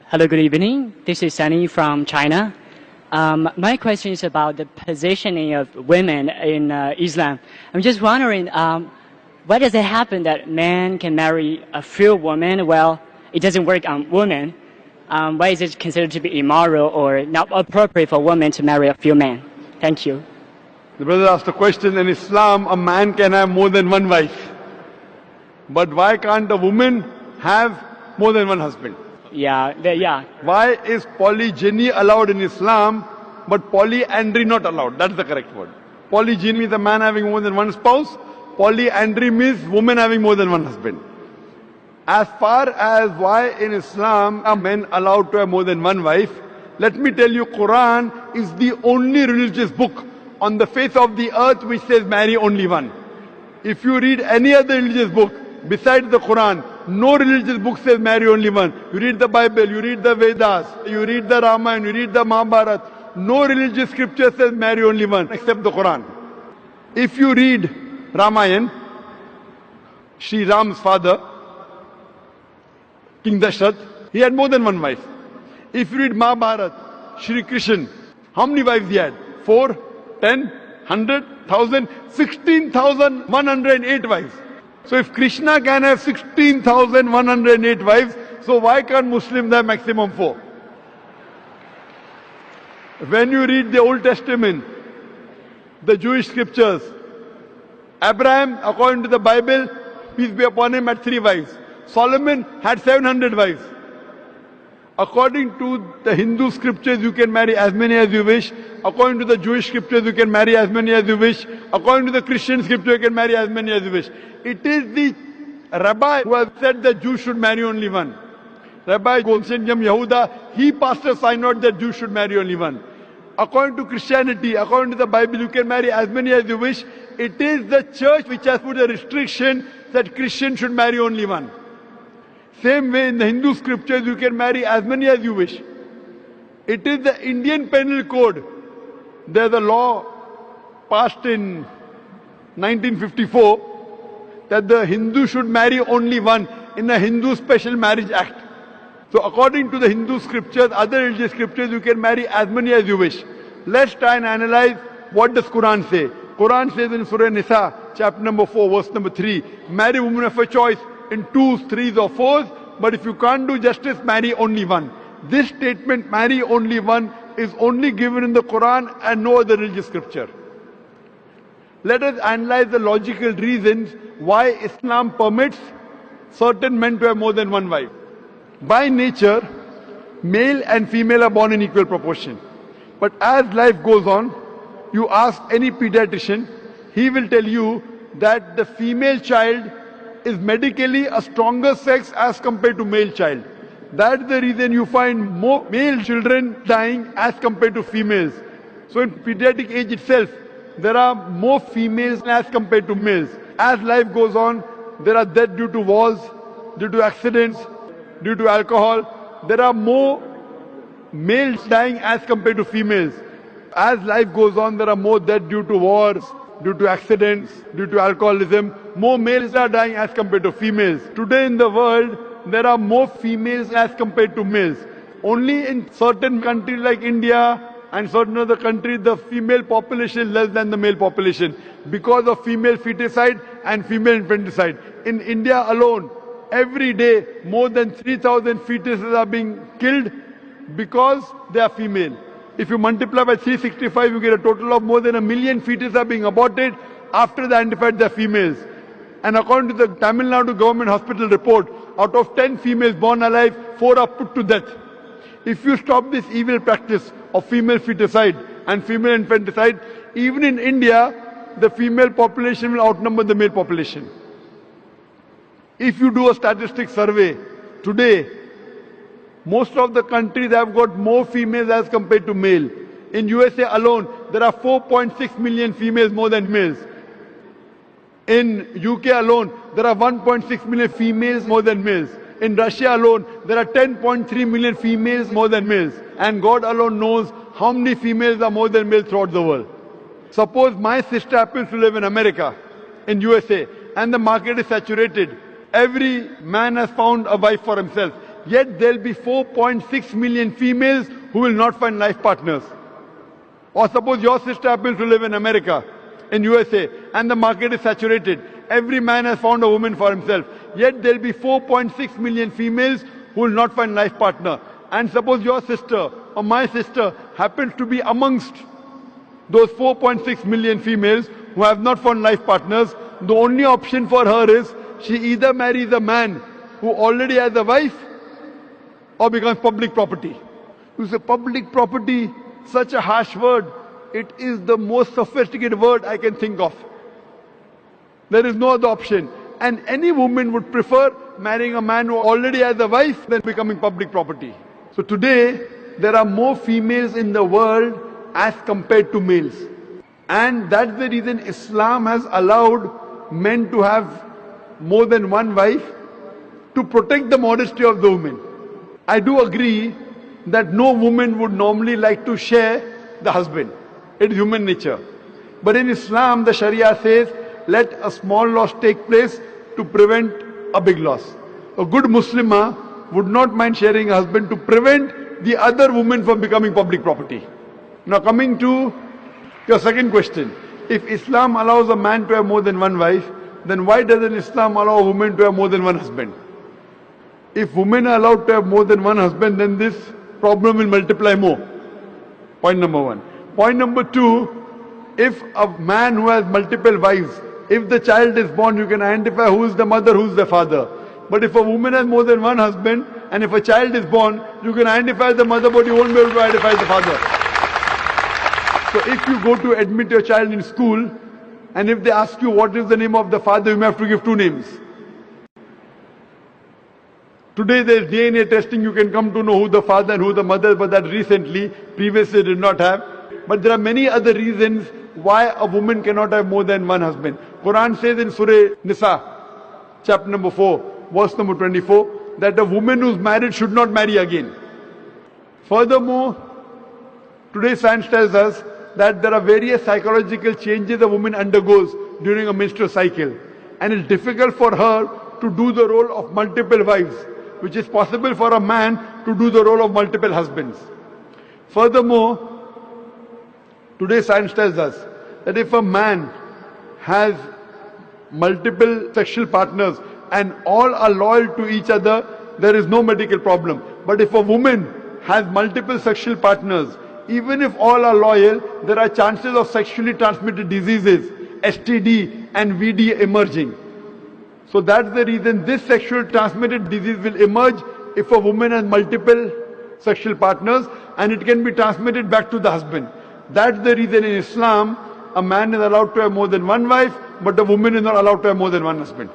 Hello, good evening. This is Sunny from China. My question is about the positioning of women in Islam. I'm just wondering, why does it happen that men can marry a few women? Well, it doesn't work on women. Why is it considered to be immoral or not appropriate for women to marry a few men? Thank you. The brother asked a question. In Islam, a man can have more than one wife. But why can't a woman have more than one husband? Yeah. Why is polygyny allowed in Islam, but polyandry not allowed? That's the correct word. Polygyny means a man having more than one spouse. Polyandry means woman having more than one husband. As far as why in Islam are men allowed to have more than one wife, let me tell you, Quran is the only religious book on the face of the earth which says marry only one. If you read any other religious book besides the Quran, no religious book says marry only one. You read the Bible, you read the Vedas, you read the Ramayana, you read the Mahabharata. No religious scripture says marry only one except the Quran. If you read Ramayana, Sri Ram's father, King Dashrath, he had more than one wife. If you read Mahabharata, Shri Krishna, how many wives he had? 4, 10, 100, 1000, 16,108 wives. So if Krishna can have 16,108 wives, so why can't Muslims have maximum 4? When you read the Old Testament, the Jewish scriptures, Abraham, according to the Bible, peace be upon him, had 3 wives. Solomon had 700 wives. According to the Hindu scriptures, you can marry as many as you wish. According to the Jewish scriptures, you can marry as many as you wish. According to the Christian scripture, you can marry as many as you wish. It is the rabbi who has said that Jews should marry only one. Rabbi Golshen Yam Yehuda, he passed a synod that Jews should marry only one. According to Christianity, according to the Bible, you can marry as many as you wish. It is the church which has put a restriction that Christians should marry only one. Same way in the Hindu scriptures, you can marry as many as you wish. It is the Indian Penal Code. There's a law passed in 1954 that the Hindu should marry only one in the Hindu Special Marriage Act. So according to the Hindu scriptures, other religious scriptures, you can marry as many as you wish. Let's try and analyze what does Quran say. Quran says in Surah Nisa, chapter number 4, verse number 3, marry women of a choice in 2s, 3s or 4s, but if you can't do justice, marry only one. This statement, marry only one, is only given in the Quran and no other religious scripture. Let us analyze the logical reasons why Islam permits certain men to have more than one wife. By nature, male and female are born in equal proportion. But as life goes on, you ask any pediatrician, he will tell you that the female child is medically a stronger sex as compared to male child. That's the reason you find more male children dying as compared to females. So in pediatric age itself, there are more females as compared to males. As life goes on, there are deaths due to wars, due to accidents, due to alcohol. There are more males dying as compared to females. As life goes on, there are more deaths due to wars, due to accidents, due to alcoholism. More males are dying as compared to females. Today in the world, there are more females as compared to males. Only in certain countries like India and certain other countries, the female population is less than the male population because of female feticide and female infanticide. In India alone, every day, more than 3,000 fetuses are being killed because they are female. If you multiply by 365, you get a total of more than 1 million fetuses are being aborted after they identified they're females. And according to the Tamil Nadu government hospital report, out of 10 females born alive, 4 are put to death. If you stop this evil practice of female feticide and female infanticide, even in India, the female population will outnumber the male population. If you do a statistic survey today, most of the countries have got more females as compared to male. In USA alone, there are 4.6 million females more than males. In UK alone, there are 1.6 million females more than males. In Russia alone, there are 10.3 million females more than males. And God alone knows how many females are more than males throughout the world. Suppose my sister happens to live in America, in USA, and the market is saturated. Every man has found a wife for himself. Yet there'll be 4.6 million females who will not find life partners. Or suppose your sister happens to live in America, in USA, and the market is saturated. Every man has found a woman for himself. Yet there'll be 4.6 million females who will not find life partner. And suppose your sister or my sister happens to be amongst those 4.6 million females who have not found life partners, the only option for her is she either marries a man who already has a wife or becomes public property. You say public property, such a harsh word. It is the most sophisticated word I can think of. There is no other option. And any woman would prefer marrying a man who already has a wife than becoming public property. So today, there are more females in the world as compared to males. And that's the reason Islam has allowed men to have more than one wife to protect the modesty of the woman. I do agree that no woman would normally like to share the husband. It's human nature. But in Islam, the Sharia says, let a small loss take place to prevent a big loss. A good Muslimah would not mind sharing a husband to prevent the other woman from becoming public property. Now coming to your second question. If Islam allows a man to have more than one wife, then why doesn't Islam allow a woman to have more than one husband? If women are allowed to have more than one husband, then this problem will multiply more. Point number one. Point number two, if a man who has multiple wives, if the child is born, you can identify who is the mother, who is the father. But if a woman has more than one husband, and if a child is born, you can identify the mother, but you won't be able to identify the father. So if you go to admit your child in school, and if they ask you what is the name of the father, you may have to give two names. Today there's DNA testing, you can come to know who the father and who the mother, but that recently, previously did not have. But there are many other reasons why a woman cannot have more than one husband. Quran says in Surah Nisa, chapter number 4, verse number 24, that a woman who's married should not marry again. Furthermore, today science tells us that there are various psychological changes a woman undergoes during a menstrual cycle. And it's difficult for her to do the role of multiple wives, which is possible for a man to do the role of multiple husbands. Furthermore, today science tells us that if a man has multiple sexual partners and all are loyal to each other, there is no medical problem. But if a woman has multiple sexual partners, even if all are loyal, there are chances of sexually transmitted diseases, STD and VD emerging. So that's the reason this sexual transmitted disease will emerge if a woman has multiple sexual partners, and it can be transmitted back to the husband. That's the reason in Islam, a man is allowed to have more than one wife, but a woman is not allowed to have more than one husband.